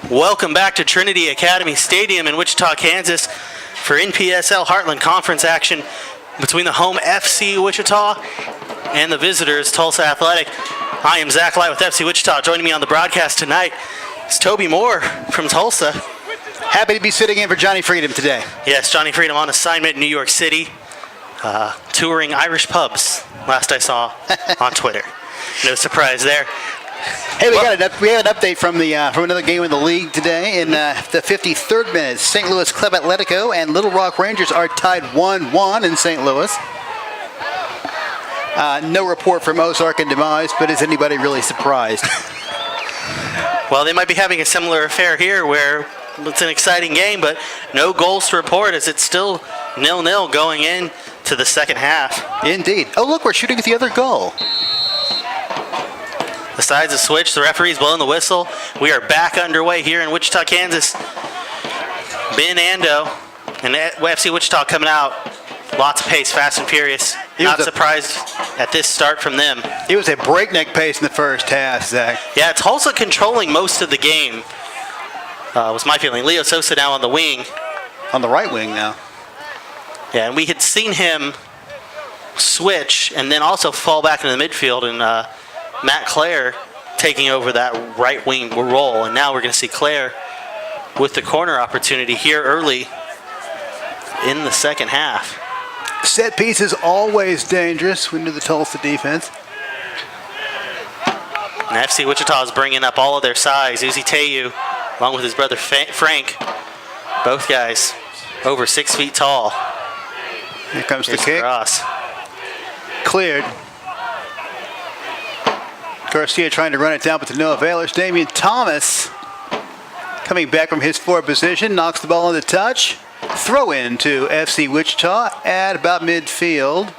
Welcome back to Trinity Academy Stadium in Wichita, Kansas for NPSL Heartland Conference action between the home FC Wichita and the visitors Tulsa Athletic. I am Zach Light with FC Wichita. Joining me on the broadcast tonight is Toby Moore from Tulsa. Happy to be sitting in for Johnny Freedom today. Yes, Johnny Freedom on assignment in New York City, touring Irish pubs, last I saw on Twitter. No surprise there. Hey, we have an update from another game in the league today. In the 53rd minute, St. Louis Club Atletico and Little Rock Rangers are tied 1-1 in St. Louis. No report from Ozark and Demise, but is anybody really surprised? Well, they might be having a similar affair here where it's an exciting game, but no goals to report as it's still 0-0 going in to the second half. Indeed. Oh, look, we're shooting at the other goal. The sides have switched. The referee's blowing the whistle. We are back underway here in Wichita, Kansas. Ben Ando and FC Wichita coming out. Lots of pace, fast and furious. Not surprised at this start from them. It was a breakneck pace in the first half, Zach. Yeah, Tulsa controlling most of the game, was my feeling. Leo Sosa now on the wing. On the right wing now. Yeah, and we had seen him switch and then also fall back into the midfield, and Matt Clare taking over that right wing role, and now we're going to see Clare with the corner opportunity here early in the second half. Set piece is always dangerous when to the Tulsa defense. And FC Wichita is bringing up all of their size. Uzi Teyu, along with his brother Frank, both guys over 6 feet tall. Here comes the kick. Cross. Cleared. Garcia trying to run it down, but to no availers. Damian Thomas coming back from his forward position, knocks the ball on the touch. Throw in to FC Wichita at about midfield.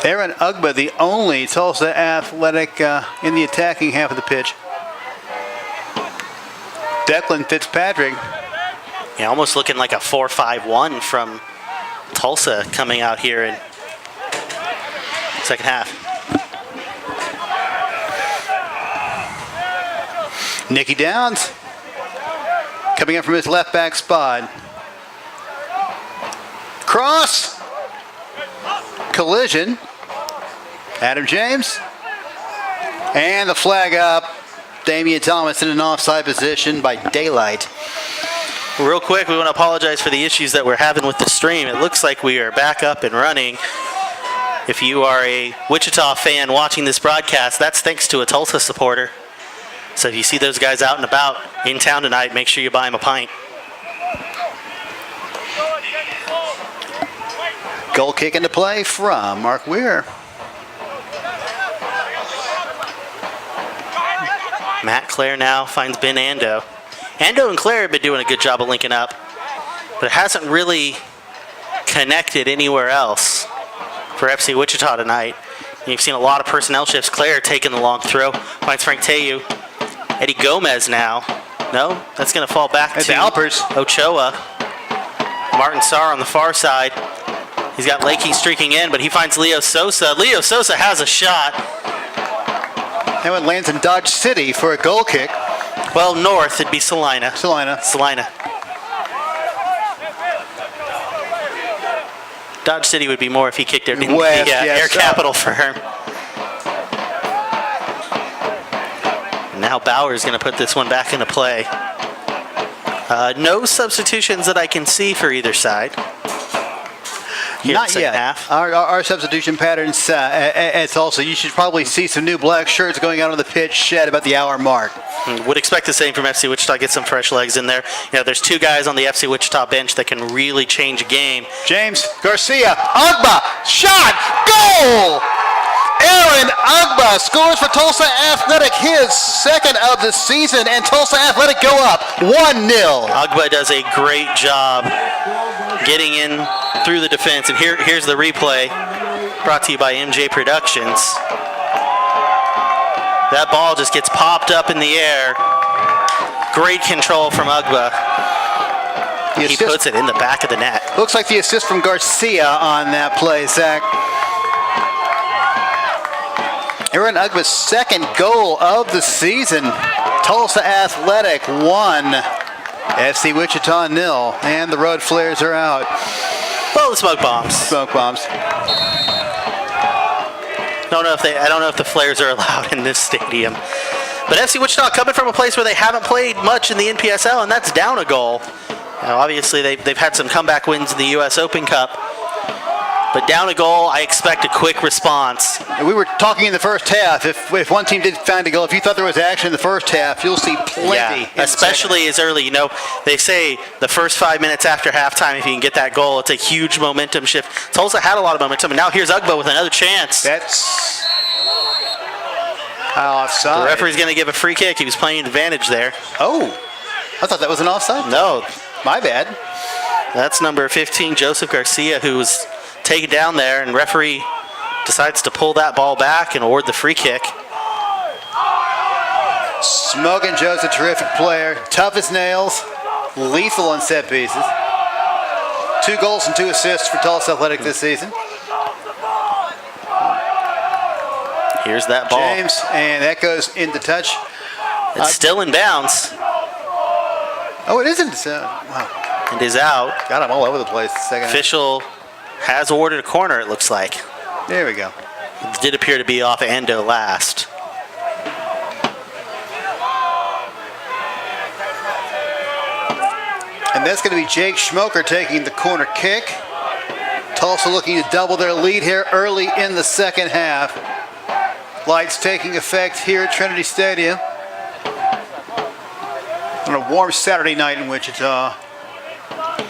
Aaron Ugba, the only Tulsa Athletic in the attacking half of the pitch. Declan Fitzpatrick. Yeah, almost looking like a 4-5-1 from Tulsa coming out here in second half. Nicky Downs coming in from his left back spot. Cross. Collision. Adam James. And the flag up. Damian Thomas in an offside position by Daylight. Real quick, we want to apologize for the issues that we're having with the stream. It looks like we are back up and running. If you are a Wichita fan watching this broadcast, that's thanks to a Tulsa supporter. So if you see those guys out and about in town tonight, make sure you buy them a pint. Goal kick into play from Mark Weir. Matt Clare now finds Ben Ando. Ando and Clare have been doing a good job of linking up, but it hasn't really connected anywhere else for FC Wichita tonight. You've seen a lot of personnel shifts. Clare taking the long throw. Finds Frank Teyu. Eddie Gomez now. No, that's going to fall back to Alpers. Ochoa. Martin Sarr on the far side. He's got Lakey streaking in, but he finds Leo Sosa. Leo Sosa has a shot. That one lands in Dodge City for a goal kick. Well, north, it'd be Salina. Salina. Dodge City would be more if he kicked it in West, the yes. air capital for him. Now Bauer's going to put this one back into play. No substitutions that I can see for either side. Not yet. Half. Our substitution patterns at Tulsa, you should probably see some new black shirts going out on the pitch at about the hour mark. Would expect the same from FC Wichita. Get some fresh legs in there. You know, there's two guys on the FC Wichita bench that can really change a game. James Garcia, Ugba, shot, goal! Aaron Ugba scores for Tulsa Athletic, his second of the season, and Tulsa Athletic go up 1-0. Ugba does a great job getting in through the defense, and here's the replay brought to you by MJ Productions. That ball just gets popped up in the air. Great control from Ugba. He puts it in the back of the net. Looks like the assist from Garcia on that play, Zach. Aaron Ugba's second goal of the season. Tulsa Athletic 1, FC Wichita 0, and the road flares are out. Well, the smoke bombs. Smoke bombs. I don't know if the flares are allowed in this stadium. But FC Wichita coming from a place where they haven't played much in the NPSL, and that's down a goal. Now, obviously, they've had some comeback wins in the U.S. Open Cup. But down a goal, I expect a quick response. We were talking in the first half. If one team did find a goal, if you thought there was action in the first half, you'll see plenty. Yeah, especially as early. You know, they say the first 5 minutes after halftime, if you can get that goal, it's a huge momentum shift. Tulsa had a lot of momentum, and now here's Ugbo with another chance. That's offside. The referee's going to give a free kick. He was playing advantage there. Oh, I thought that was an offside. No. My bad. That's number 15, Joseph Garcia, who was taken down there, and referee decides to pull that ball back and award the free kick. Smoking Joe's a terrific player. Tough as nails. Lethal on set pieces. 2 goals and 2 assists for Tulsa Athletic this season. Here's that ball. James, and that goes into touch. It's still in bounds. Oh, it isn't. Wow. It is out. Got him all over the place. Second. Official has awarded a corner, it looks like. There we go. It did appear to be off Ando last. And that's going to be Jake Schmoker taking the corner kick. Tulsa looking to double their lead here early in the second half. Lights taking effect here at Trinity Stadium on a warm Saturday night in Wichita.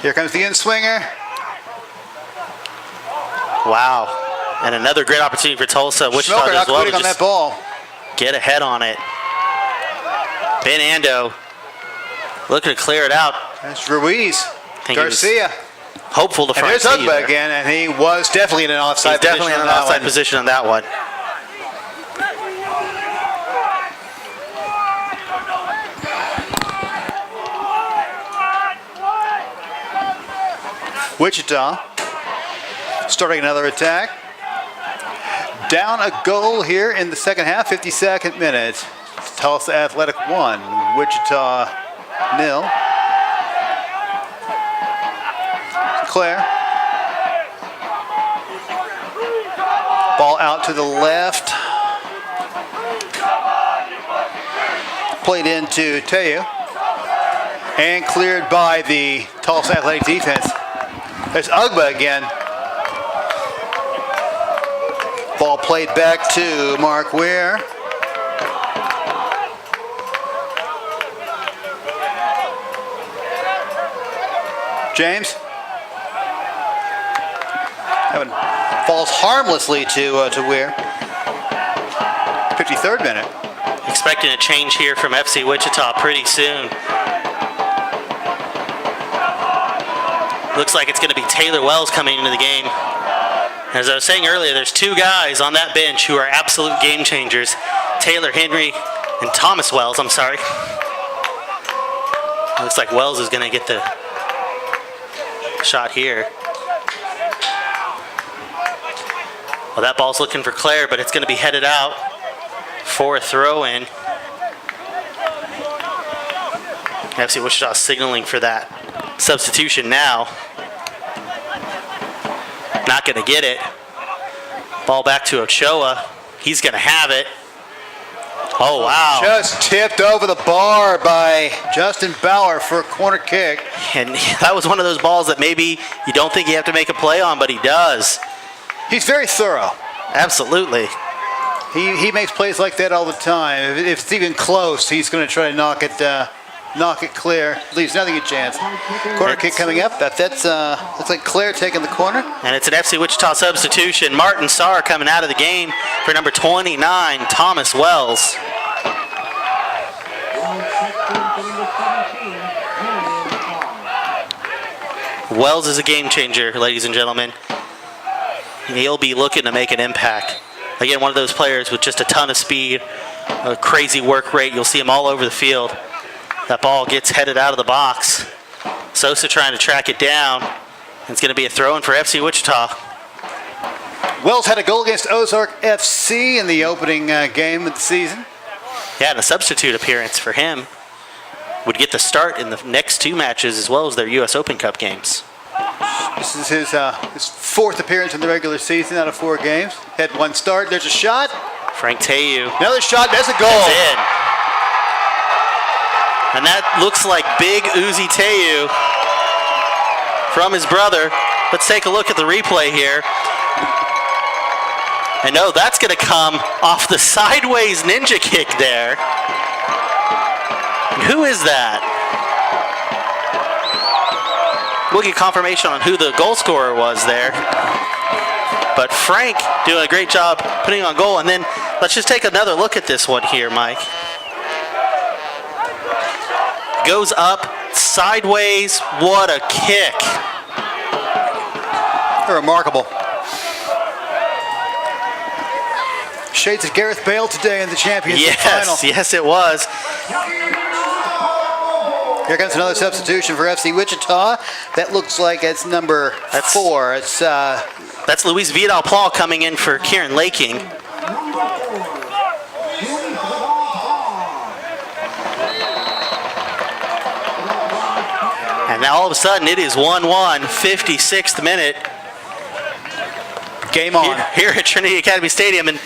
Here comes the in-swinger. Wow. And another great opportunity for Tulsa. Wichita Schmoker as not well to quitting on just that ball. get ahead on it. Ben Ando looking to clear it out. That's Ruiz. Garcia. Hopeful to And front there's seat Ugba there. again, and he was definitely in an offside He's definitely in position an on that offside one. position on that one. Wichita starting another attack. Down a goal here in the second half, 52nd minute. Tulsa Athletic 1, Wichita 0. Claire. Ball out to the left. Played into Teo. And cleared by the Tulsa Athletic defense. There's Ugba again. Ball played back to Mark Ware. James. That one falls harmlessly to Ware. 53rd minute. Expecting a change here from FC Wichita pretty soon. Looks like it's going to be Taylor Wells coming into the game. As I was saying earlier, there's 2 guys on that bench who are absolute game changers. Taylor Henry and Thomas Wells, I'm sorry. Looks like Wells is going to get the shot here. Well, that ball's looking for Claire, but it's going to be headed out for a throw-in. FC Wichita signaling for that substitution now. Not going to get it. Ball back to Ochoa. He's going to have it. Oh, wow. Just tipped over the bar by Justin Bauer for a corner kick. And that was one of those balls that maybe you don't think you have to make a play on, but he does. He's very thorough. Absolutely. He makes plays like that all the time. If it's even close, he's going to try to knock it clear. Leaves nothing a chance. Corner kick coming up. That's looks like Claire taking the corner. And it's an FC Wichita substitution. Martin Sarr coming out of the game for number 29, Thomas Wells. Wells is a game changer, ladies and gentlemen. He'll be looking to make an impact. Again, one of those players with just a ton of speed, a crazy work rate. You'll see him all over the field. That ball gets headed out of the box. Sosa trying to track it down. It's going to be a throw-in for FC Wichita. Wells had a goal against Ozark FC in the opening game of the season. Yeah, and a substitute appearance for him would get the start in the next 2 matches as well as their U.S. Open Cup games. This is his 4th appearance in the regular season out of 4 games. Had 1 start. There's a shot. Frank Teyu. Another shot. That's a goal. That's in. And that looks like big Uzi Teyu from his brother. Let's take a look at the replay here. And no, that's going to come off the sideways ninja kick there. And who is that? We'll get confirmation on who the goal scorer was there. But Frank doing a great job putting on goal. And then let's just take another look at this one here, Mike. Goes up, sideways. What a kick. Remarkable. Shades of Gareth Bale today in the championship final. Yes, it was. Here comes another substitution for FC Wichita. That looks like it's number 4. That's Luis Vidal-Plau coming in for Kieran Laking. And now all of a sudden it is 1-1, 56th minute. Game on. Here at Trinity Academy Stadium, and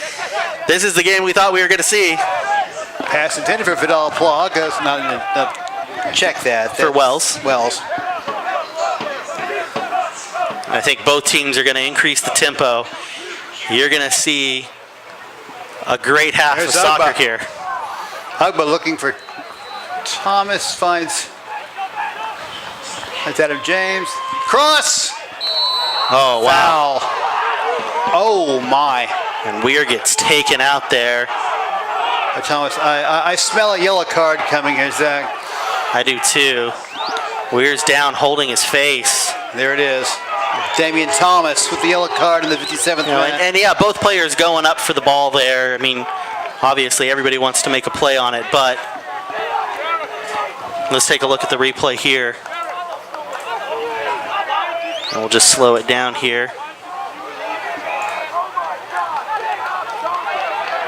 this is the game we thought we were going to see. Pass intended for Vidal-Plau. Goes check that. For Wells. I think both teams are going to increase the tempo. You're going to see a great half of soccer here. Hugba looking for Thomas, finds that's Adam James. Cross! Oh, wow. Foul. Oh, my. And Weir gets taken out there. Thomas, I smell a yellow card coming here, Zach. I do too. Weir's down holding his face. There it is. Damian Thomas with the yellow card in the 57th minute. And yeah, both players going up for the ball there. I mean, obviously everybody wants to make a play on it, but let's take a look at the replay here. And we'll just slow it down here.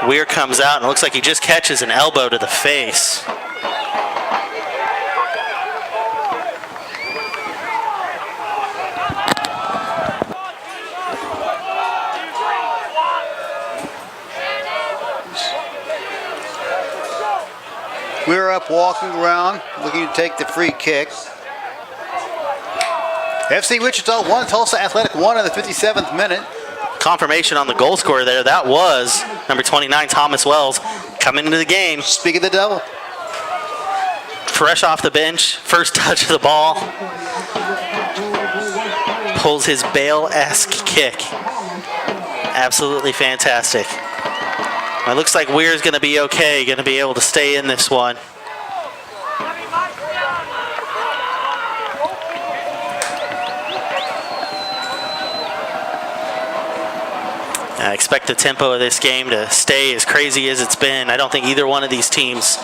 Weir comes out and it looks like he just catches an elbow to the face. We're up walking around, looking to take the free kick. FC Wichita 1, Tulsa Athletic 1 in the 57th minute. Confirmation on the goal scorer there. That was number 29, Thomas Wells, coming into the game. Speak of the devil. Fresh off the bench, first touch of the ball. Pulls his Bale-esque kick. Absolutely fantastic. It looks like Weir's going to be okay, going to be able to stay in this one. I expect the tempo of this game to stay as crazy as it's been. I don't think either one of these teams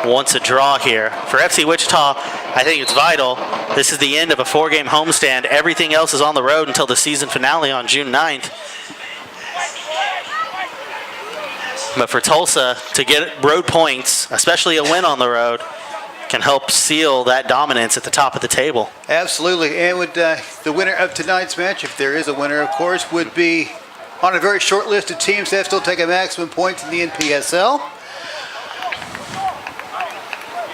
wants a draw here. For FC Wichita, I think it's vital. This is the end of a 4-game homestand. Everything else is on the road until the season finale on June 9th. But for Tulsa to get road points, especially a win on the road, can help seal that dominance at the top of the table. Absolutely. And would the winner of tonight's match, if there is a winner, of course, would be on a very short list of teams that have still taken maximum points in the NPSL.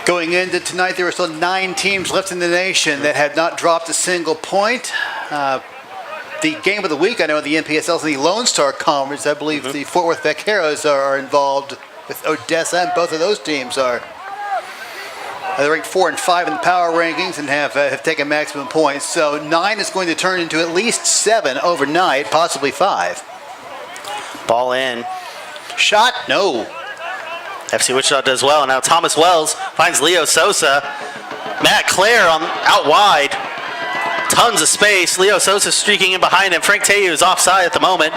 Going into tonight, there were still 9 teams left in the nation that had not dropped a single point. The game of the week, I know in the NPSL is the Lone Star Conference. I believe the Fort Worth Vaqueros are involved with Odessa, and both of those teams are they're ranked 4 and 5 in the power rankings and have taken maximum points. So 9 is going to turn into at least 7 overnight, possibly 5. Ball in. Shot? No. FC Wichita does well. Now Thomas Wells finds Leo Sosa. Matt Clare out wide. Tons of space. Leo Sosa streaking in behind him. Frank Teyu is offside at the moment.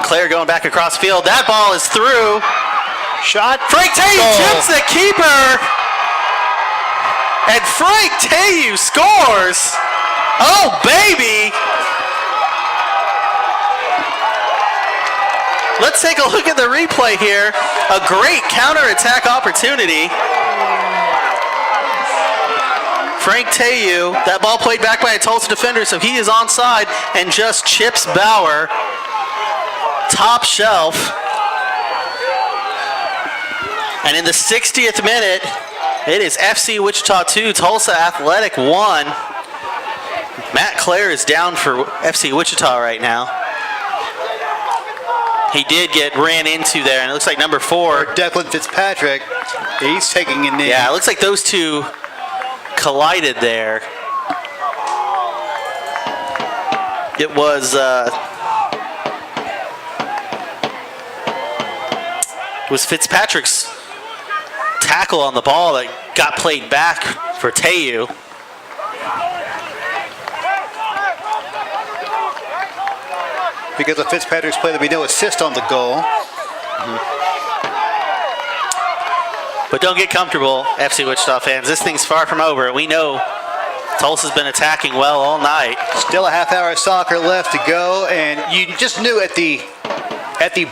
Clare going back across field. That ball is through. Shot. Frank Teyu tips the keeper. And Frank Teyu scores. Oh, baby. Let's take a look at the replay here. A great counterattack opportunity. Frank Teyu, that ball played back by a Tulsa defender, so he is onside and just chips Bauer. Top shelf. And in the 60th minute, it is FC Wichita 2, Tulsa Athletic 1. Matt Clare is down for FC Wichita right now. He did get ran into there, and it looks like number 4. Declan Fitzpatrick, he's taking a knee. Yeah, it looks like those two collided there. It was Fitzpatrick's tackle on the ball that got played back for Teyu. Because of Fitzpatrick's play, there'll be no assist on the goal. But don't get comfortable, FC Wichita fans. This thing's far from over. We know Tulsa's been attacking well all night. Still a half hour of soccer left to go, and you just knew at the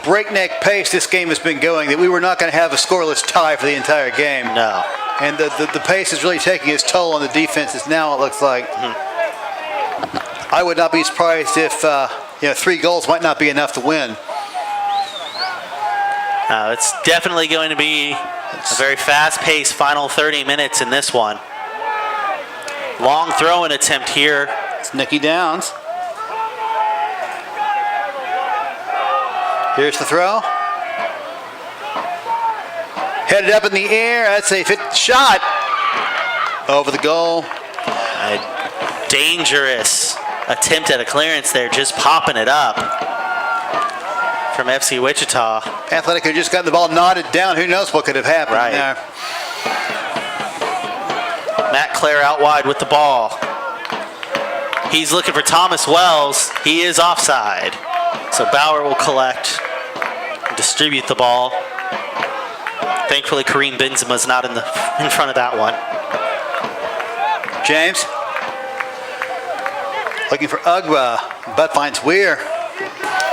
breakneck pace this game has been going that we were not going to have a scoreless tie for the entire game. No. And the pace is really taking its toll on the defenses now, it looks like. I would not be surprised if 3 goals might not be enough to win. It's definitely going to be a very fast-paced final 30 minutes in this one. Long throw-in attempt here. It's Nicky Downs. Here's the throw. Headed up in the air. That's a fit shot. Over the goal. A dangerous attempt at a clearance there, just popping it up from FC Wichita. Athletic had just gotten the ball knotted down. Who knows what could have happened there. Matt Clare out wide with the ball. He's looking for Thomas Wells. He is offside. So Bauer will collect and distribute the ball. Thankfully, Kareem Benzema's not in front of that one. James. Looking for Ugba, but finds Weir.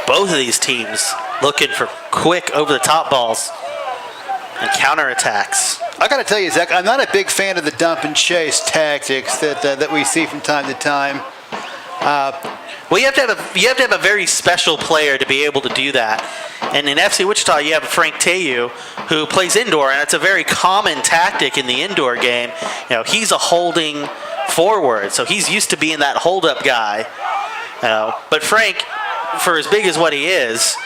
Both of these teams looking for quick over-the-top balls and counterattacks. I got to tell you, Zach, I'm not a big fan of the dump and chase tactics that we see from time to time. Well, you have to have a very special player to be able to do that. And in FC Wichita, you have Frank Teyu, who plays indoor, and it's a very common tactic in the indoor game. He's a holding forward, so he's used to being that hold-up guy. But Frank, for as big as what he is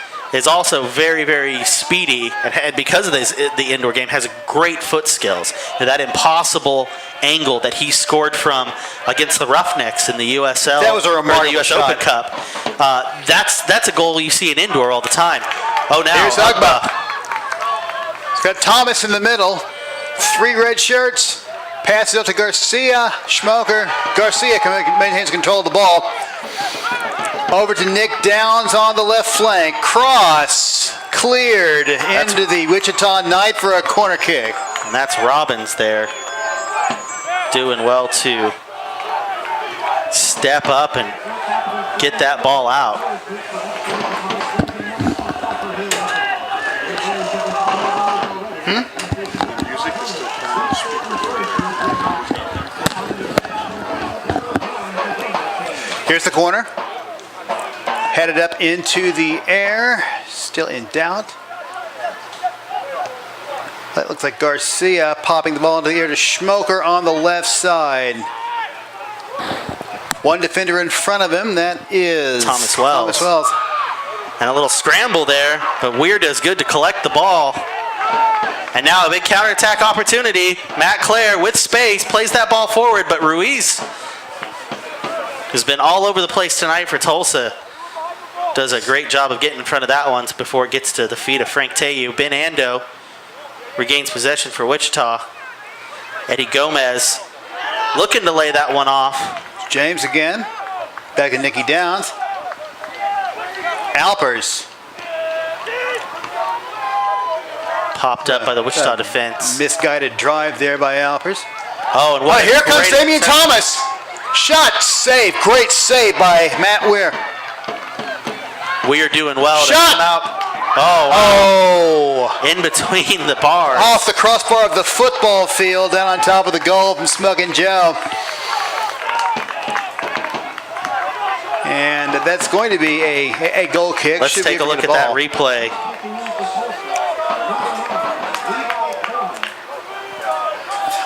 also very, very speedy, and because of the indoor game, has great foot skills. And that impossible angle that he scored from against the Roughnecks in the USL, that was a remarkable or the US shot. Open Cup. That's a goal you see in indoor all the time. Oh, now here's Ugba. He's got Thomas in the middle. 3 red shirts. Passes up to Garcia. Schmoker. Garcia maintains control of the ball. Over to Nick Downs on the left flank. Cross cleared into the Wichita Knight for a corner kick. And that's Robbins there, doing well to step up and get that ball out. Here's the corner. Headed up into the air. Still in doubt. That looks like Garcia popping the ball into the air to Schmoker on the left side. One defender in front of him. That is Thomas Wells. And a little scramble there, but Weir does good to collect the ball. And now a big counterattack opportunity. Matt Clare with space plays that ball forward, but Ruiz has been all over the place tonight for Tulsa. Does a great job of getting in front of that one before it gets to the feet of Frank Teyu. Ben Ando regains possession for Wichita. Eddie Gomez looking to lay that one off. James again. Back to Nicky Downs. Alpers. Popped up by the Wichita defense. Misguided drive there by Alpers. Oh, and what here comes Damian Thomas. Shot, save, great save by Matt Weir. Weir doing well Shot. to come out Oh, Oh! in between the bars. Off the crossbar of the football field, down on top of the goal from Smuggin' Joe. And that's going to be a goal kick. Let's Should take be a look good at that ball. replay.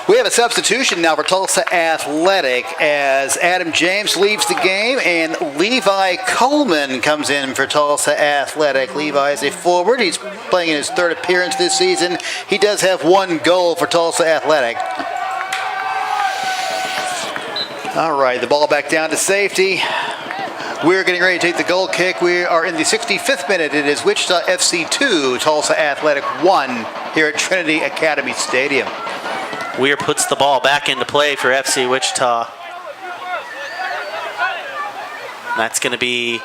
We have a substitution now for Tulsa Athletic as Adam James leaves the game and Levi Coleman comes in for Tulsa Athletic. Levi is a forward. He's playing in his third appearance this season. He does have one goal for Tulsa Athletic. All right, the ball back down to safety. We're getting ready to take the goal kick. We are in the 65th minute. It is Wichita FC 2, Tulsa Athletic 1 here at Trinity Academy Stadium. Weir puts the ball back into play for FC Wichita. That's going to be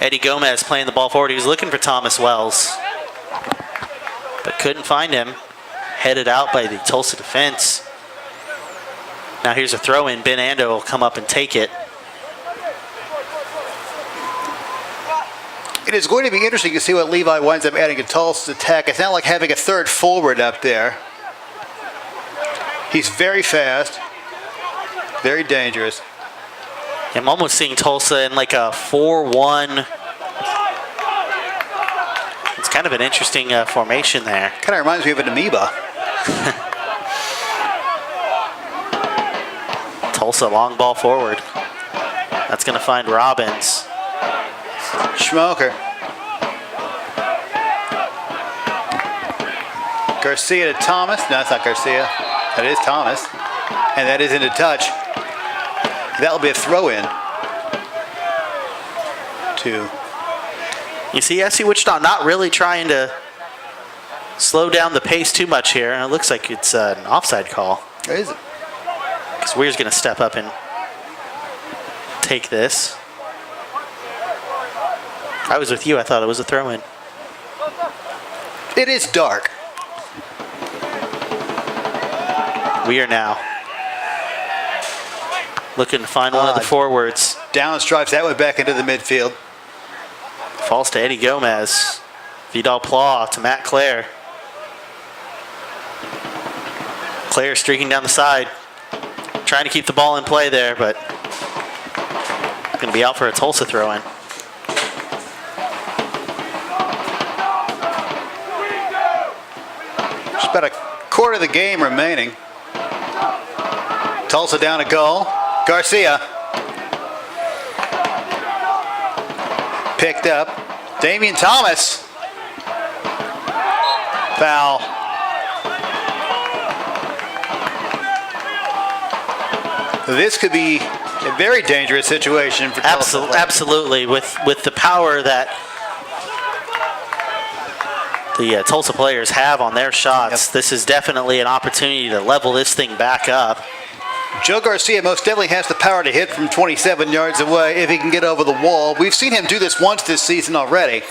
Eddie Gomez playing the ball forward. He was looking for Thomas Wells, but couldn't find him. Headed out by the Tulsa defense. Now here's a throw in. Ben Ando will come up and take it. It is going to be interesting to see what Levi winds up adding to Tulsa's attack. It's not like having a third forward up there. He's very fast, very dangerous. I'm almost seeing Tulsa in like a 4-1. It's kind of an interesting formation there. Kind of reminds me of an amoeba. Tulsa long ball forward. That's going to find Robbins. Schmoker. Garcia to Thomas. No, it's not Garcia. That is Thomas. And that is into touch. That'll be a throw-in to... You see FC Wichita not really trying to slow down the pace too much here. And it looks like it's an offside call. Is it? Because Weir's going to step up and take this. I was with you. I thought it was a throw-in. It is dark. We are now looking to find one of the forwards. Down stripes that one back into the midfield. Falls to Eddie Gomez. Vidal Plau to Matt Clare. Clare streaking down the side. Trying to keep the ball in play there, but going to be out for a Tulsa throw-in. Just about a quarter of the game remaining. Tulsa down a goal. Garcia. Picked up. Damian Thomas. Foul. This could be a very dangerous situation for Tulsa. Absolutely. With the power that the Tulsa players have on their shots, this is definitely an opportunity to level this thing back up. Joe Garcia most definitely has the power to hit from 27 yards away if he can get over the wall. We've seen him do this once this season already.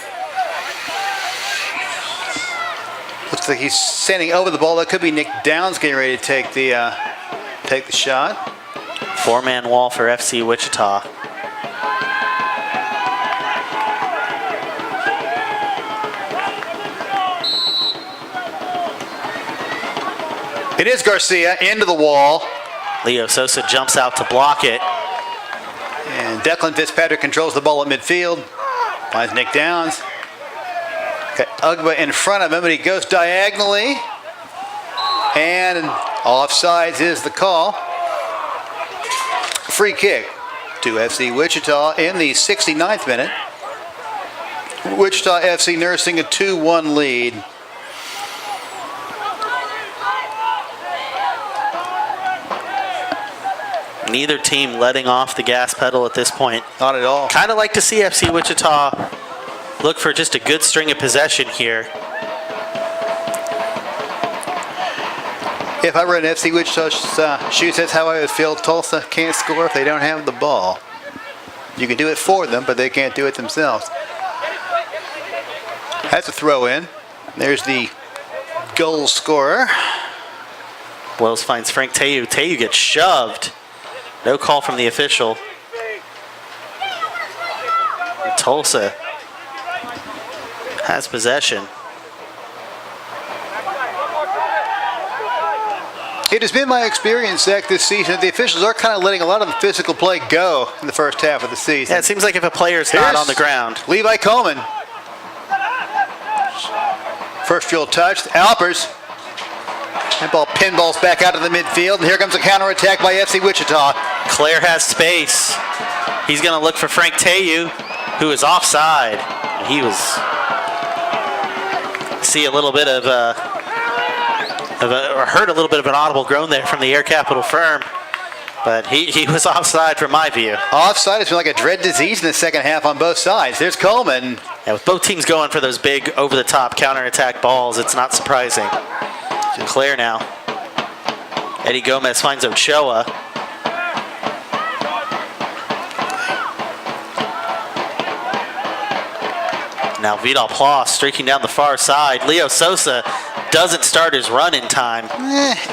Looks like he's standing over the ball. That could be Nick Downs getting ready to take the shot. Four-man wall for FC Wichita. It is Garcia into the wall. Leo Sosa jumps out to block it. And Declan Fitzpatrick controls the ball at midfield. Finds Nick Downs. Got Ugba in front of him, but he goes diagonally. And offsides is the call. Free kick to FC Wichita in the 69th minute. Wichita FC nursing a 2-1 lead. Neither team letting off the gas pedal at this point. Not at all. Kind of like to see FC Wichita look for just a good string of possession here. If I were in FC Wichita's shoes, that's how I would feel. Tulsa can't score if they don't have the ball. You can do it for them, but they can't do it themselves. That's a throw in. There's the goal scorer. Wells finds Frank Teyu. Teyu gets shoved. No call from the official. Tulsa has possession. It has been my experience, Zach, this season that the officials are kind of letting a lot of the physical play go in the first half of the season. Yeah, it seems like if a player's not on the ground. Levi Coleman. First field touch. Alpers. That ball pinballs back out to the midfield, and here comes a counterattack by FC Wichita. Claire has space. He's going to look for Frank Teyu, who is offside. He was... See a little bit of or heard a little bit of an audible groan there from the Air Capital firm, but he was offside from my view. Offside has been like a dread disease in the second half on both sides. There's Coleman. Yeah, with both teams going for those big over-the-top counterattack balls, it's not surprising. Claire now. Eddie Gomez finds Ochoa. Now Vidal Plas streaking down the far side. Leo Sosa doesn't start his run in time.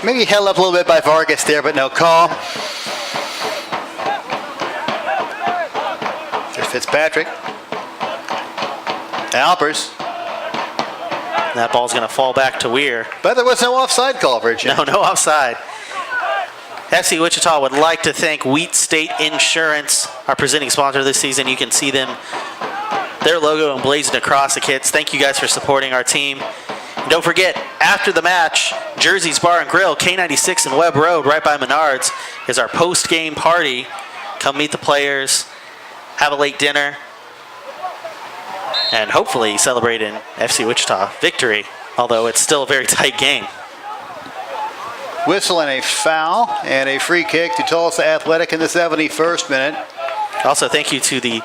Maybe held up a little bit by Vargas there, but no call. There's Fitzpatrick. Alpers. That ball's going to fall back to Weir. But there was no offside call, Virgin. No offside. FC Wichita would like to thank Wheat State Insurance, our presenting sponsor this season. You can see them, their logo emblazoned across the kits. Thank you guys for supporting our team. And don't forget, after the match, Jersey's Bar and Grill, K96 and Webb Road, right by Menards, is our post-game party. Come meet the players, have a late dinner, and hopefully celebrate an FC Wichita victory, although it's still a very tight game. Whistle and a foul, and a free kick to Tulsa Athletic in the 71st minute. Also, thank you to the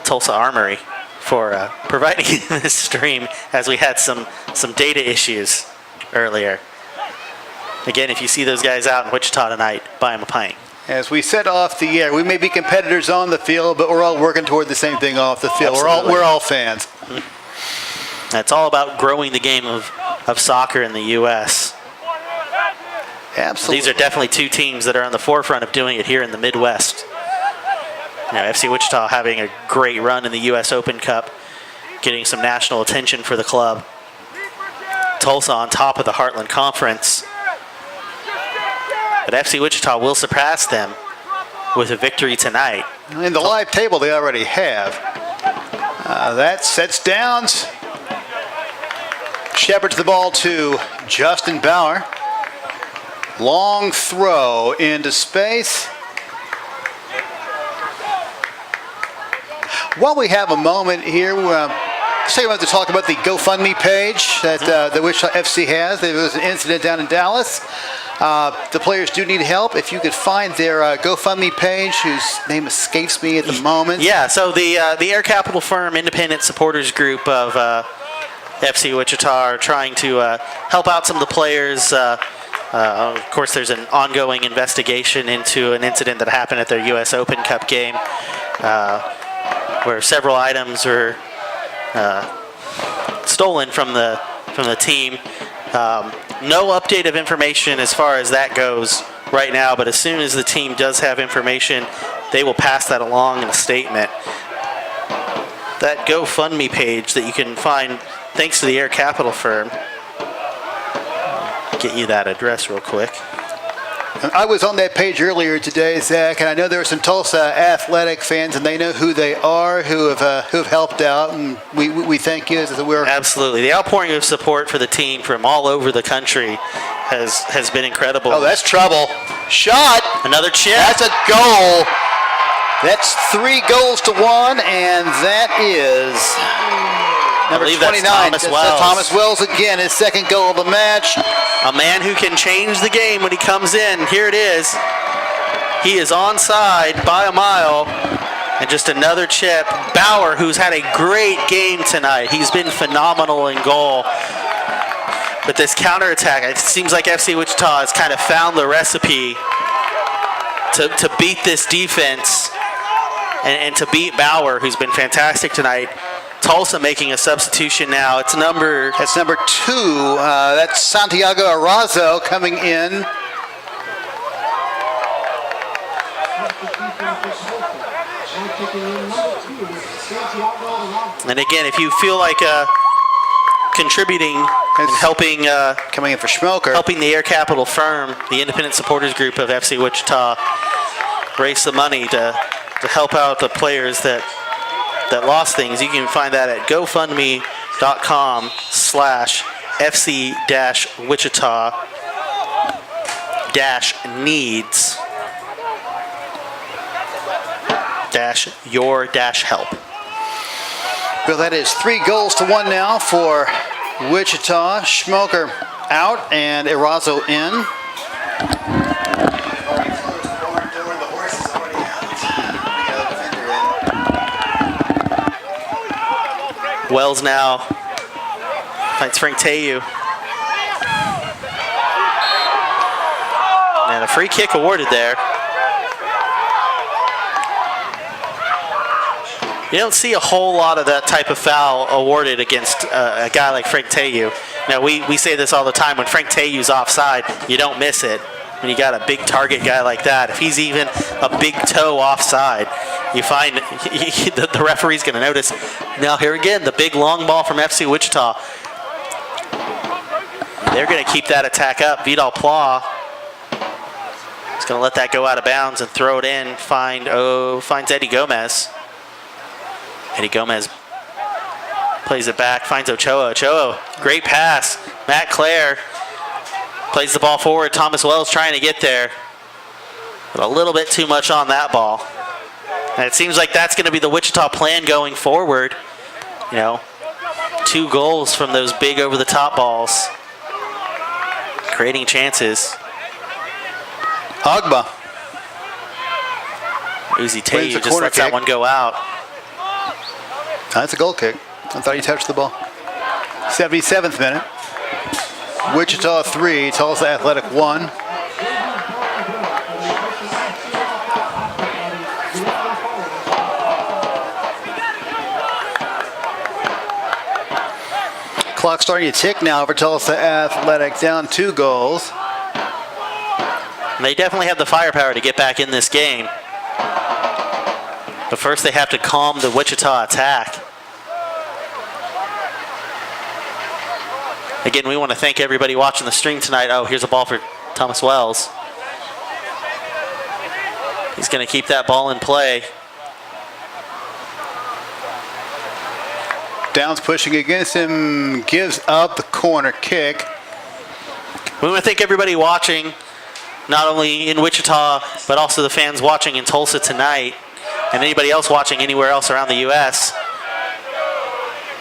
Tulsa Armory for providing this stream, as we had some data issues earlier. Again, if you see those guys out in Wichita tonight, buy them a pint. As we set off the air, we may be competitors on the field, but we're all working toward the same thing off the field. We're all fans. It's all about growing the game of soccer in the U.S. Absolutely. These are definitely two teams that are on the forefront of doing it here in the Midwest. FC Wichita having a great run in the U.S. Open Cup, getting some national attention for the club. Tulsa on top of the Heartland Conference. But FC Wichita will surpass them with a victory tonight. In the live table, they already have. That sets downs. Shepherds the ball to Justin Bauer. Long throw into space. While we have a moment here, let's take a moment to talk about the GoFundMe page that Wichita FC has. There was an incident down in Dallas. The players do need help. If you could find their GoFundMe page, whose name escapes me at the moment. Yeah, so the Air Capital Firm independent supporters group of FC Wichita are trying to help out some of the players. Of course, there's an ongoing investigation into an incident that happened at their U.S. Open Cup game where several items were stolen from the team. No update of information as far as that goes right now, but as soon as the team does have information, they will pass that along in a statement. That GoFundMe page that you can find thanks to the Air Capital Firm. Get you that address real quick. I was on that page earlier today, Zach, and I know there are some Tulsa Athletic fans, and they know who they are, who have helped out, and we thank you. Absolutely. The outpouring of support for the team from all over the country has been incredible. Oh, that's trouble. Shot. Another chip. That's a goal. That's 3 goals to 1, and that is number 29. That's Thomas Wells again, his second goal of the match. A man who can change the game when he comes in. Here it is. He is onside by a mile. And just another chip. Bauer, who's had a great game tonight. He's been phenomenal in goal. But this counterattack, it seems like FC Wichita has kind of found the recipe to beat this defense and to beat Bauer, who's been fantastic tonight. Tulsa making a substitution now. That's number 2. That's Santiago Arazo coming in. And again, if you feel like contributing and helping Coming in for Schmoker. helping the Air Capital Firm, the independent supporters group of FC Wichita, raise the money to help out the players that lost things. You can find that at GoFundMe.com/FC-Wichita-needs-your-help. Bill, that is 3-1 now for Wichita. Schmoker out and Erazo in. Wells now finds Frank Teyu. And a free kick awarded there. You don't see a whole lot of that type of foul awarded against a guy like Frank Teyu. Now, we say this all the time. When Frank Teyu's offside, you don't miss it. When you got a big target guy like that, if he's even a big toe offside, you find the referee's going to notice. Now, here again, the big long ball from FC Wichita. They're going to keep that attack up. Vidal Pla is going to let that go out of bounds and throw it in. Finds Eddie Gomez. Eddie Gomez plays it back, finds Ochoa. Ochoa, great pass. Matt Clare plays the ball forward. Thomas Wells trying to get there. But a little bit too much on that ball. And it seems like that's going to be the Wichita plan going forward. 2 goals from those big over-the-top balls. Creating chances. Agba. Uzi Teyu just lets that one go out. That's a goal kick. I thought he touched the ball. 77th minute. Wichita 3, Tulsa Athletic 1. Clock starting to tick now for Tulsa Athletic, down 2 goals. And they definitely have the firepower to get back in this game. But first they have to calm the Wichita attack. Again, we want to thank everybody watching the stream tonight. Oh, here's a ball for Thomas Wells. He's going to keep that ball in play. Downs pushing against him, gives up the corner kick. We want to thank everybody watching, not only in Wichita, but also the fans watching in Tulsa tonight, and anybody else watching anywhere else around the U.S.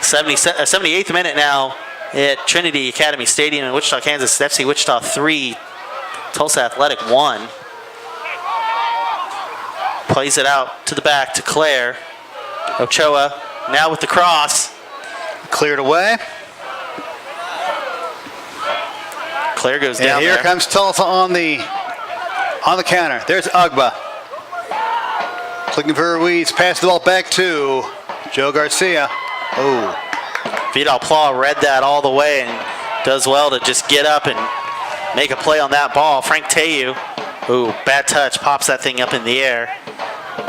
78th minute now at Trinity Academy Stadium in Wichita, Kansas. FC Wichita 3, Tulsa Athletic 1. Plays it out to the back to Clare. Ochoa now with the cross. Cleared away. Clare goes And down here there. comes Tulsa on the counter. There's Agba. Looking for Ruiz. Pass the ball back to Joe Garcia. Oh. Vidal Pla read that all the way and does well to just get up and make a play on that ball. Frank Teyu, ooh, bad touch, pops that thing up in the air.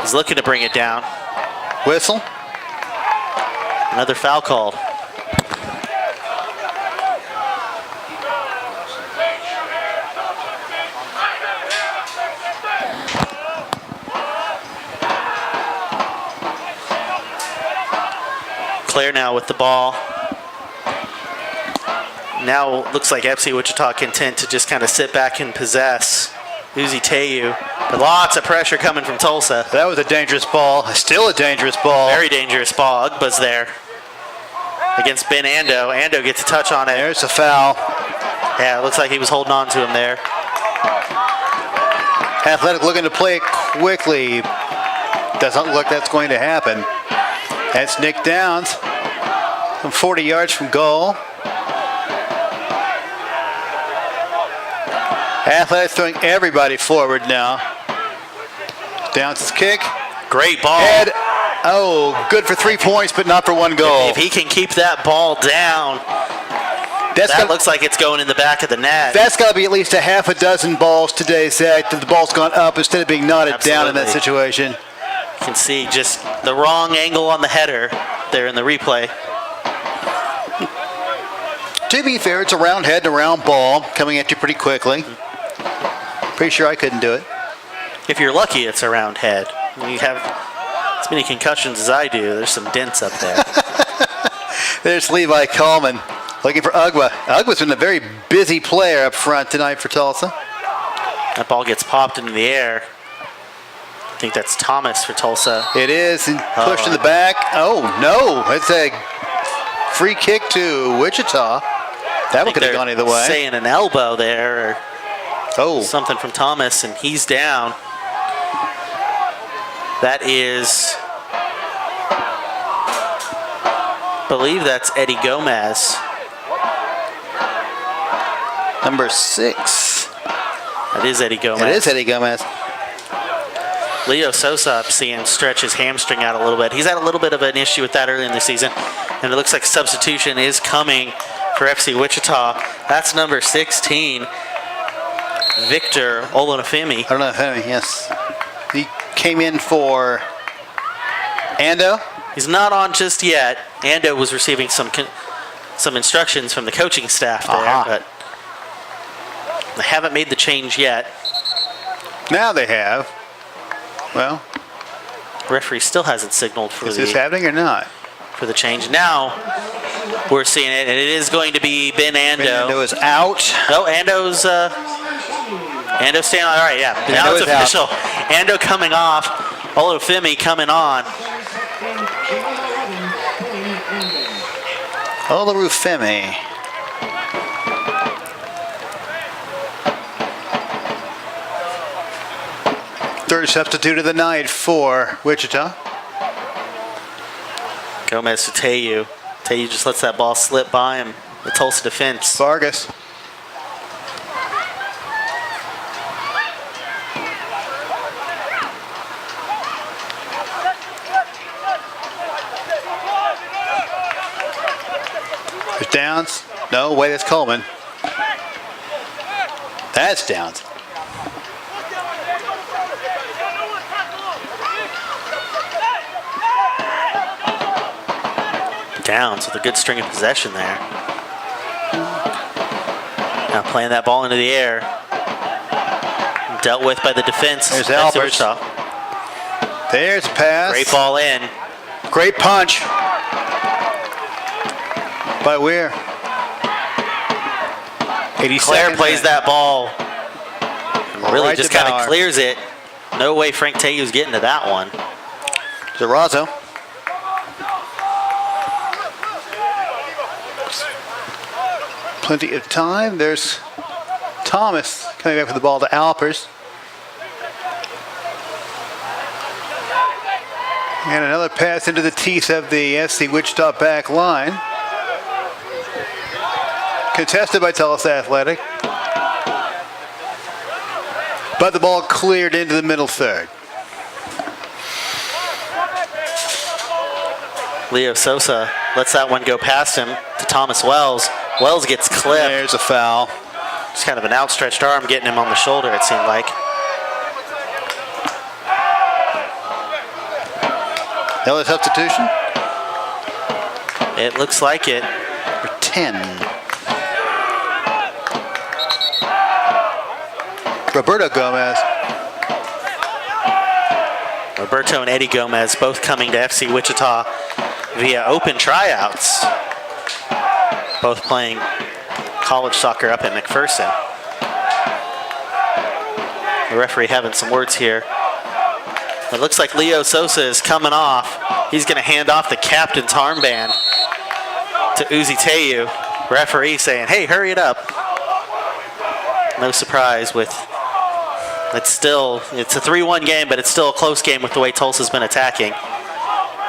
He's looking to bring it down. Whistle. Another foul called. Clare now with the ball. Now looks like FC Wichita content to just kind of sit back and possess. Uzi Teyu. But lots of pressure coming from Tulsa. That was a dangerous ball. Still a dangerous ball. Very dangerous ball. Ugba's there against Ben Ando. Ando gets a touch on it. There's a foul. Yeah, it looks like he was holding on to him there. Athletic looking to play it quickly. Doesn't look like that's going to happen. That's Nick Downs from 40 yards from goal. Athletic throwing everybody forward now. Downs' kick. Great ball. Head. Oh, good for 3 points, but not for 1 goal. If he can keep that ball down, that looks like it's going in the back of the net. That's got to be at least a half a dozen balls today, Zach, that the ball's gone up instead of being knotted down in that situation. You can see just the wrong angle on the header there in the replay. To be fair, it's a round head and a round ball coming at you pretty quickly. Pretty sure I couldn't do it. If you're lucky, it's a round head. When you have as many concussions as I do, there's some dents up there. There's Levi Coleman looking for Ugwa. Ugwa's been a very busy player up front tonight for Tulsa. That ball gets popped into the air. I think that's Thomas for Tulsa. It is, and pushed in the back. Oh, no. It's a free kick to Wichita. That one could have gone either way. Saying an elbow there or Oh, something from Thomas, and he's down. That is, I believe that's Eddie Gomez. number 6. That is Eddie Gomez. It is Eddie Gomez. Leo Sosa, I'm seeing, stretch his hamstring out a little bit. He's had a little bit of an issue with that early in the season, and it looks like substitution is coming for FC Wichita. That's number 16, Victor Olunafemi. I don't know if yes. He came in for Ando. He's not on just yet. Ando was receiving some instructions from the coaching staff there, but they haven't made the change yet. Now they have. Well, Referee still hasn't signaled for is this happening or not? for the change. Now we're seeing it, and it is going to be Ben Ando. Ando is out. No, Ando's staying on. All right, yeah. Now it's official. Ando coming off. Olufemi coming on. Olufemi. Third substitute of the night for Wichita. Gomez to Teyu. Teyu just lets that ball slip by him. The Tulsa defense. Vargas. There's Downs. No, wait, that's Coleman. That's Downs. Downs with a good string of possession there. Now playing that ball into the air. Dealt with by the defense. There's Albers. There's a pass. Great ball in. Great punch by Weir. 80 Claire seconds plays in. that ball. Really Right just to kind Bauer. of clears it. No way Frank Teyu's getting to that one. Durazo. Plenty of time. There's Thomas coming back with the ball to Alpers. And another pass into the teeth of the FC Wichita back line. Contested by Tulsa Athletic. But the ball cleared into the middle third. Leo Sosa lets that one go past him to Thomas Wells. Wells gets clipped. There's a foul. It's kind of an outstretched arm getting him on the shoulder, it seemed like. Another substitution It looks like it. for 10. Roberto Gomez. Roberto and Eddie Gomez both coming to FC Wichita via open tryouts. Both playing college soccer up at McPherson. The referee having some words here. It looks like Leo Sosa is coming off. He's going to hand off the captain's armband to Uzi Teyu. Referee saying, hey, hurry it up. No surprise with it's a 3-1 game, but it's still a close game with the way Tulsa's been attacking.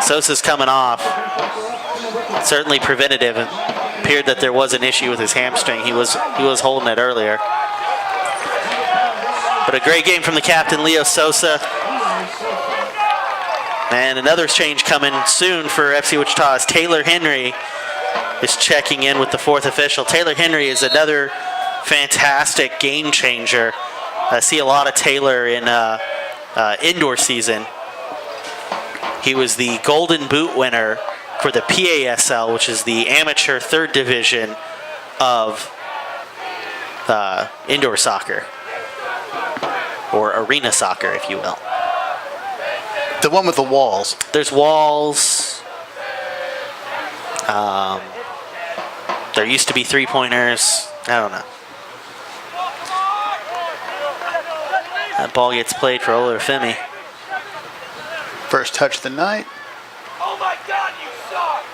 Sosa's coming off. Certainly preventative. It appeared that there was an issue with his hamstring. He was holding it earlier. But a great game from the captain, Leo Sosa. And another change coming soon for FC Wichita as Taylor Henry is checking in with the fourth official. Taylor Henry is another fantastic game changer. I see a lot of Taylor in indoor season. He was the Golden Boot winner for the PASL, which is the amateur third division of indoor soccer, or arena soccer, if you will. The one with the walls. There's walls. There used to be three-pointers. I don't know. That ball gets played for Olorfemi. First touch of the night. Oh my God, you suck!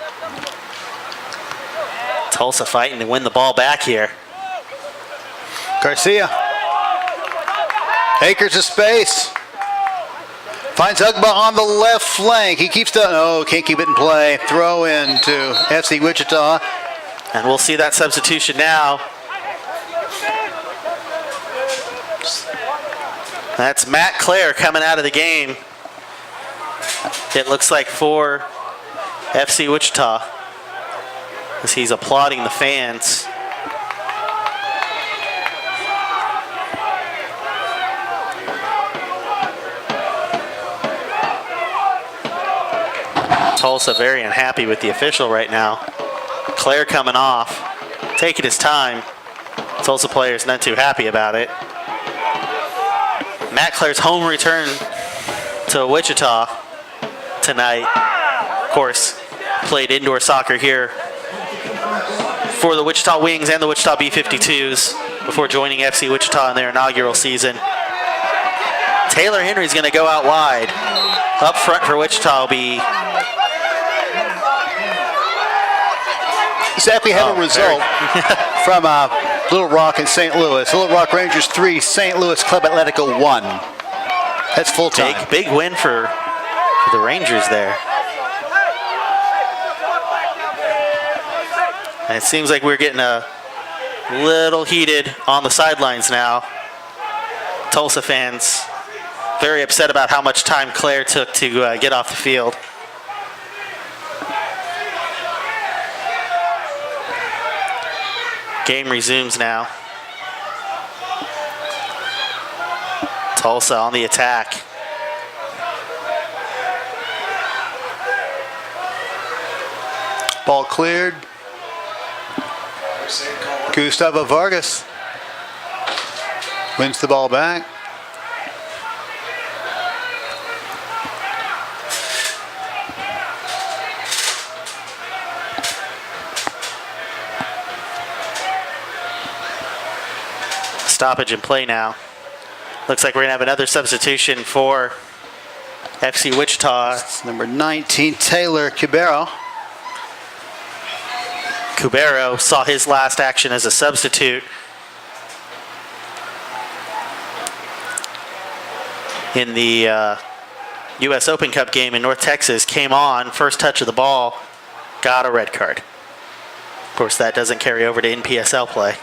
Tulsa fighting to win the ball back here. Garcia. Acres of space. Finds Ugba on the left flank. He keeps the... Oh, can't keep it in play. Throw in to FC Wichita. And we'll see that substitution now. That's Matt Clare coming out of the game. It looks like for FC Wichita, as he's applauding the fans. Tulsa very unhappy with the official right now. Clare coming off, taking his time. Tulsa players not too happy about it. Matt Clare's home return to Wichita tonight. Of course, played indoor soccer here for the Wichita Wings and the Wichita B-52s before joining FC Wichita in their inaugural season. Taylor Henry's going to go out wide. Up front for Wichita will be... Exactly have a result from Little Rock and St. Louis. Little Rock Rangers 3, St. Louis Club Atletico 1. That's full time. Big win for the Rangers there. And it seems like we're getting a little heated on the sidelines now. Tulsa fans very upset about how much time Clare took to get off the field. Game resumes now. Tulsa on the attack. Ball cleared. Gustavo Vargas wins the ball back. Stoppage in play now. Looks like we're going to have another substitution for FC Wichita. It's number 19, Taylor Cubero. Cubero saw his last action as a substitute in the U.S. Open Cup game in North Texas. Came on, first touch of the ball, got a red card. Of course, that doesn't carry over to NPSL play.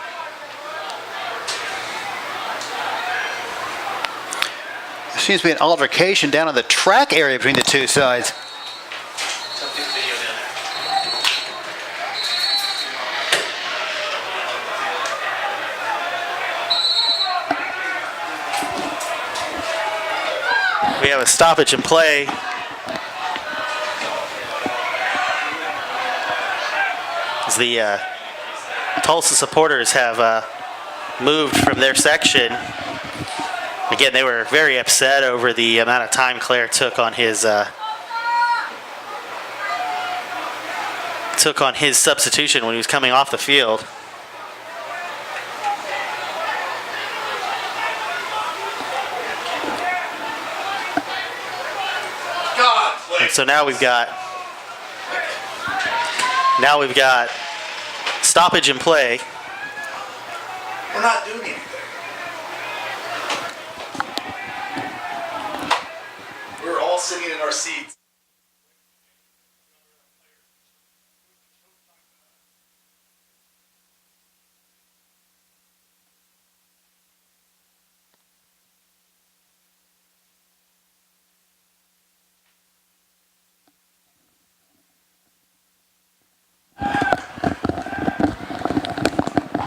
Seems to be an altercation down in the track area between the two sides. We have a stoppage in play. As the Tulsa supporters have moved from their section. Again, they were very upset over the amount of time Clare took on his substitution when he was coming off the field. And so now we've got stoppage in play. We're not doing anything. We're all sitting in our seats.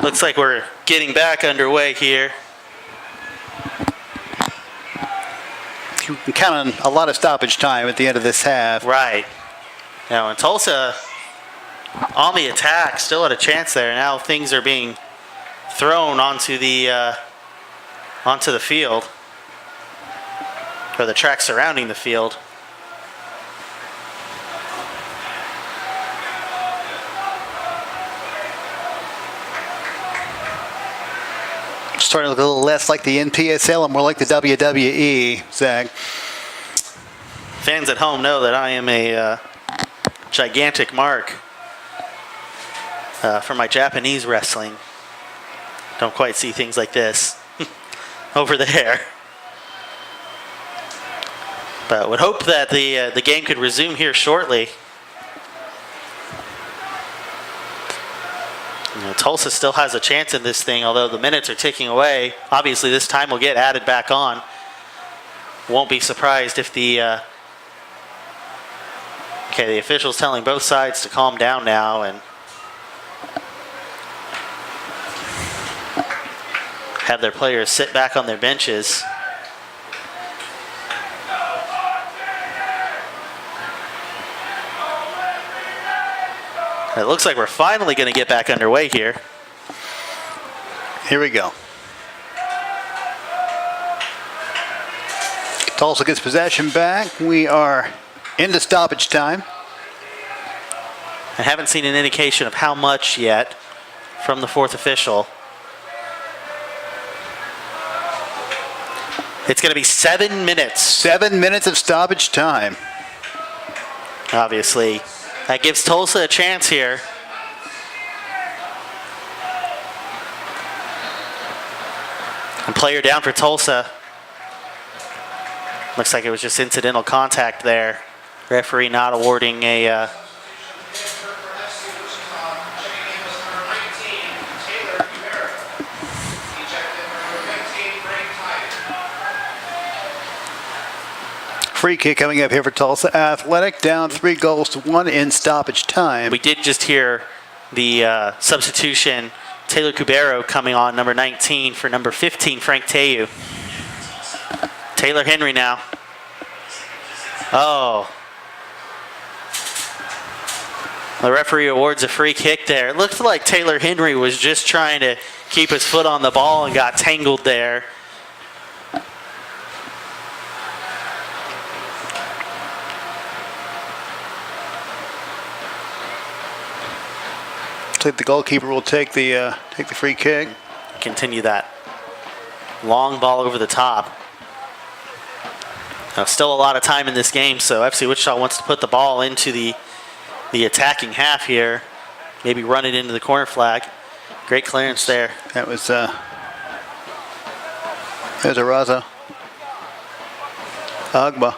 Looks like we're getting back underway here. You can count on a lot of stoppage time at the end of this half. Right. Now, and Tulsa on the attack, still had a chance there. Now things are being thrown onto the field, or the track surrounding the field. Starting to look a little less like the NPSL and more like the WWE, Zach. Fans at home know that I am a gigantic mark for my Japanese wrestling. Don't quite see things like this over there. But would hope that the game could resume here shortly. Tulsa still has a chance in this thing, although the minutes are ticking away. Obviously, this time will get added back on. Won't be surprised if the official's telling both sides to calm down now and have their players sit back on their benches. It looks like we're finally going to get back underway here. Here we go. Tulsa gets possession back. We are into stoppage time. I haven't seen an indication of how much yet from the fourth official. It's going to be 7 minutes. 7 minutes of stoppage time. Obviously, that gives Tulsa a chance here. And player down for Tulsa. Looks like it was just incidental contact there. Referee not awarding a free kick coming up here for Tulsa Athletic. Down 3-1 in stoppage time. We did just hear the substitution. Taylor Cubero coming on, number 19 for number 15, Frank Teyu. Taylor Henry now. Oh. The referee awards a free kick there. It looked like Taylor Henry was just trying to keep his foot on the ball and got tangled there. Looks like the goalkeeper will take the free kick. Continue that long ball over the top. Now, still a lot of time in this game, so FC Wichita wants to put the ball into the attacking half here. Maybe run it into the corner flag. Great clearance there. That was there's Araza. Agba.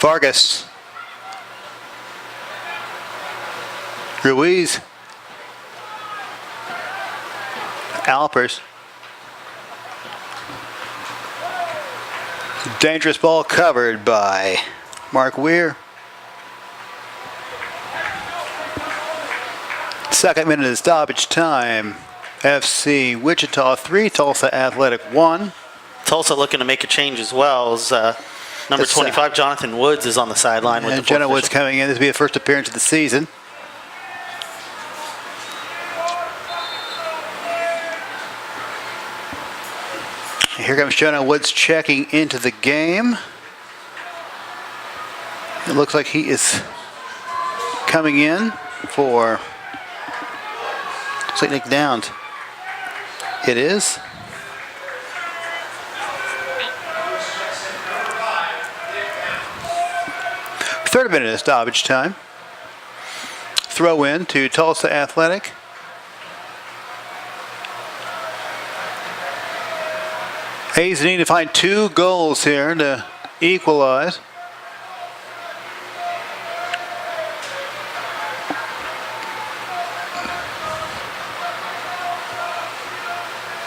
Vargas. Ruiz. Alpers. Dangerous ball covered by Mark Weir. Second minute of stoppage time. FC Wichita 3, Tulsa Athletic 1. Tulsa looking to make a change as well. As, number 25, Jonathan Woods, is on the sideline with the Jenna Woods coming in. This will be the first appearance of the season. Here comes Jonah Woods checking into the game. It looks like he is coming in for Nick Downs. It is. Third minute of stoppage time. Throw in to Tulsa Athletic. Hayes need to find 2 goals here to equalize.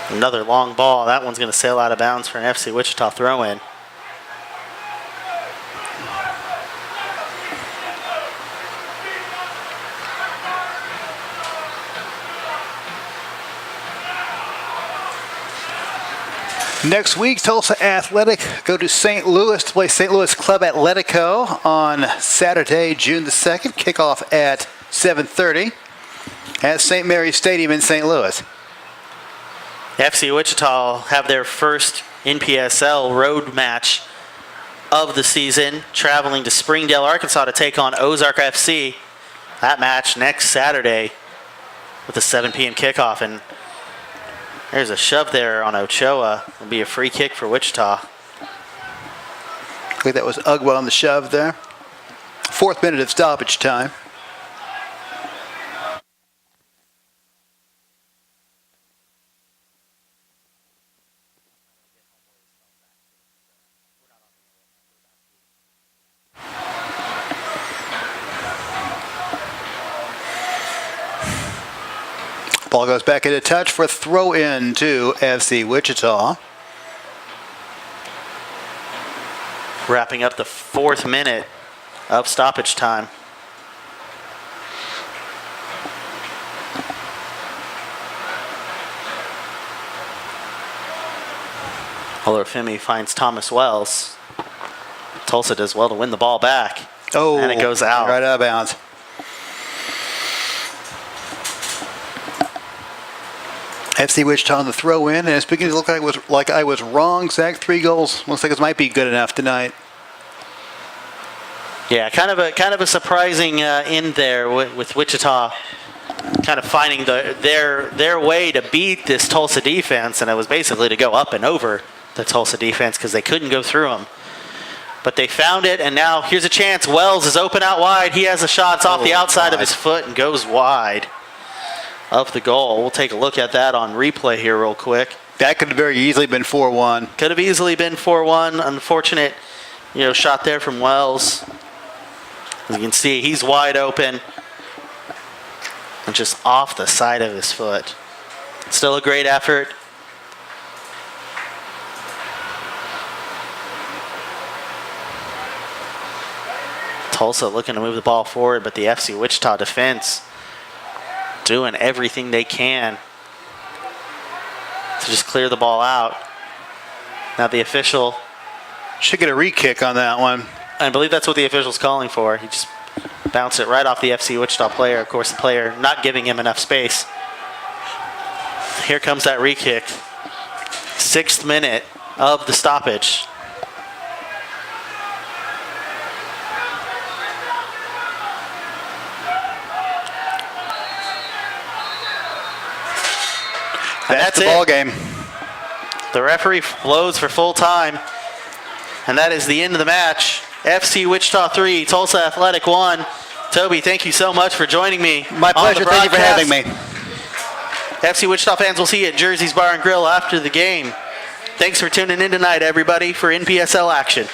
Another long ball. That one's going to sail out of bounds for an FC Wichita throw-in. Next week, Tulsa Athletic go to St. Louis to play St. Louis Club Atletico on Saturday, June the 2nd. Kickoff at 7:30 at St. Mary's Stadium in St. Louis. FC Wichita have their first NPSL road match of the season, traveling to Springdale, Arkansas to take on Ozark FC. That match next Saturday with a 7 p.m. kickoff. And there's a shove there on Ochoa. It'll be a free kick for Wichita. I think that was Ugwa on the shove there. 4th minute of stoppage time. Ball goes back into touch for a throw in to FC Wichita. Wrapping up the 4th minute of stoppage time. Olorfemi finds Thomas Wells. Tulsa does well to win the ball back. Oh, and it goes out. Right out of bounds. FC Wichita on the throw in, and it's beginning to look like I was wrong. Zach, 3 goals. Looks like it might be good enough tonight. Yeah, kind of a surprising end there with Wichita, kind of finding their way to beat this Tulsa defense, and it was basically to go up and over the Tulsa defense because they couldn't go through them. But they found it, and now here's a chance. Wells is open out wide. He has a shot. It's off the outside of his foot and goes wide of the goal. We'll take a look at that on replay here real quick. That could have very easily been 4-1. Could have easily been 4-1. Unfortunate, shot there from Wells. As you can see, he's wide open and just off the side of his foot. Still a great effort. Tulsa looking to move the ball forward, but the FC Wichita defense doing everything they can to just clear the ball out. Now the official should get a re-kick on that one. I believe that's what the official's calling for. He just bounced it right off the FC Wichita player. Of course, the player not giving him enough space. Here comes that re-kick. 6th minute of the stoppage. That's the ball game. The referee blows for full time, and that is the end of the match. FC Wichita 3, Tulsa Athletic 1. Toby, thank you so much for joining me. My pleasure. Thank you for having me. FC Wichita fans will see you at Jersey's Bar and Grill after the game. Thanks for tuning in tonight, everybody, for NPSL action.